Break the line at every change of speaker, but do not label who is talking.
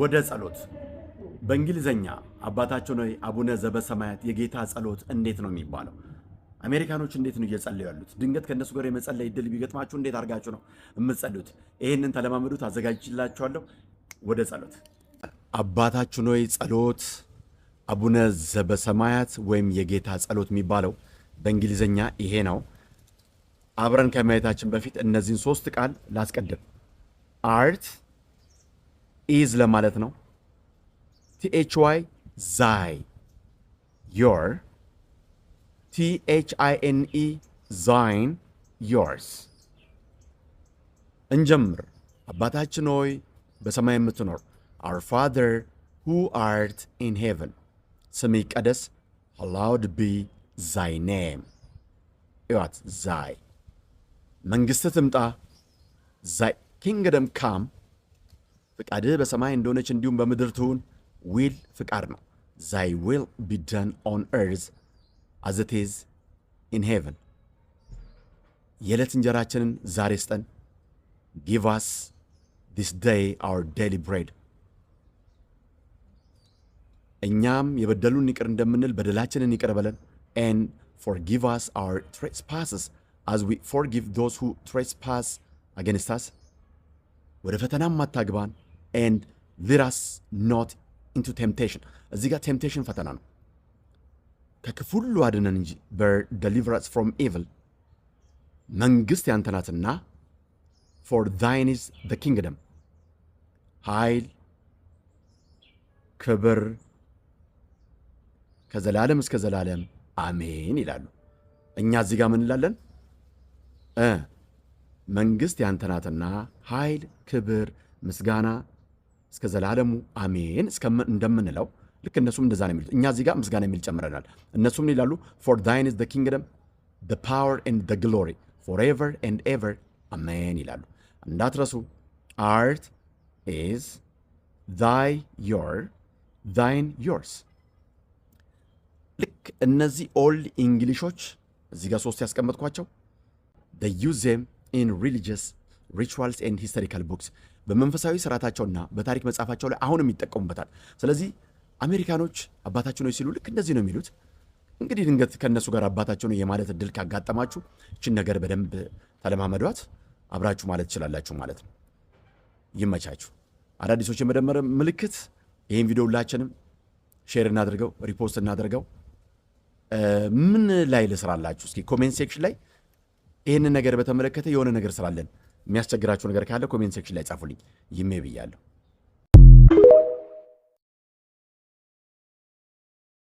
ወደ ጸሎት በእንግሊዘኛ አባታችን ሆይ አቡነ ዘበሰማያት የጌታ ጸሎት እንዴት ነው የሚባለው? አሜሪካኖች እንዴት ነው እየጸለዩ ያሉት? ድንገት ከነሱ ጋር የመጸለይ እድል ቢገጥማችሁ እንዴት አድርጋችሁ ነው የምትጸልዩት? ይሄንን ተለማመዱት፣ አዘጋጅላችኋለሁ። ወደ ጸሎት። አባታችን ሆይ ጸሎት አቡነ ዘበሰማያት ወይም የጌታ ጸሎት የሚባለው በእንግሊዘኛ ይሄ ነው። አብረን ከማየታችን በፊት እነዚህን ሶስት ቃል ላስቀድም። አርት ኢዝ ለማለት ነው። THY ዛይ ዮር THINE ዛይን ዮርስ። እንጀምር። አባታችን ሆይ በሰማይ የምትኖር our father who art in heaven ስምህ ይቀደስ hallowed be thy name እዋት ዛይ መንግሥትህ ትምጣ thy kingdom come ፍቃድህ በሰማይ እንደሆነች እንዲሁም በምድር ትሁን። ዊል ፍቃድ ነው። thy will be done on earth as it is in heaven የዕለት እንጀራችንን ዛሬ ስጠን። give us this day our daily bread እኛም የበደሉን ይቅር እንደምንል በደላችንን ይቅር በለን። and forgive us our trespasses as we forgive those who trespass against us ወደ ፈተናም አታግባን and lead us not into temptation እዚህ ጋር temptation ፈተና ነው። ከክፉ ሁሉ አድነን እንጂ deliver us from evil መንግሥት ያንተ ናትና for thine is the kingdom ኃይል ክብር ከዘላለም እስከ ዘላለም አሜን ይላሉ። እኛ እዚህ ጋር ምን እንላለን? መንግሥት ያንተ ናትና ኃይል ክብር ምስጋና እስከ ዘላለሙ አሜን እንደምንለው ልክ እነሱም እንደዛ ነው የሚሉት። እኛ እዚህ ጋር ምስጋና የሚል ጨምረናል። እነሱም ምን ይላሉ? for thine is the kingdom the power and the glory forever and ever አሜን ይላሉ። እንዳትረሱ art is thy your thine yours ልክ እነዚህ ኦልድ እንግሊሾች እዚህ ጋር ሶስት ያስቀመጥኳቸው they use them in religious rituals and historical books በመንፈሳዊ ስርዓታቸውና በታሪክ መጽሐፋቸው ላይ አሁንም ይጠቀሙበታል። ስለዚህ አሜሪካኖች አባታችን ሆይ ሲሉ ልክ እንደዚህ ነው የሚሉት። እንግዲህ ድንገት ከነሱ ጋር አባታችን ሆይ የማለት እድል ካጋጠማችሁ እችን ነገር በደንብ ተለማመዷት፣ አብራችሁ ማለት ትችላላችሁ ማለት ነው። ይመቻችሁ። አዳዲሶች የመደመር ምልክት ይሄን ቪዲዮ ሁላችንም ሼር እናድርገው፣ ሪፖስት እናድርገው። ምን ላይ ልስራላችሁ? እስኪ ኮሜንት ሴክሽን ላይ ይህንን ነገር በተመለከተ የሆነ ነገር ስራለን የሚያስቸግራችሁ ነገር ካለ ኮሜንት ሴክሽን ላይ ጻፉልኝ። ይሜ ብያለሁ።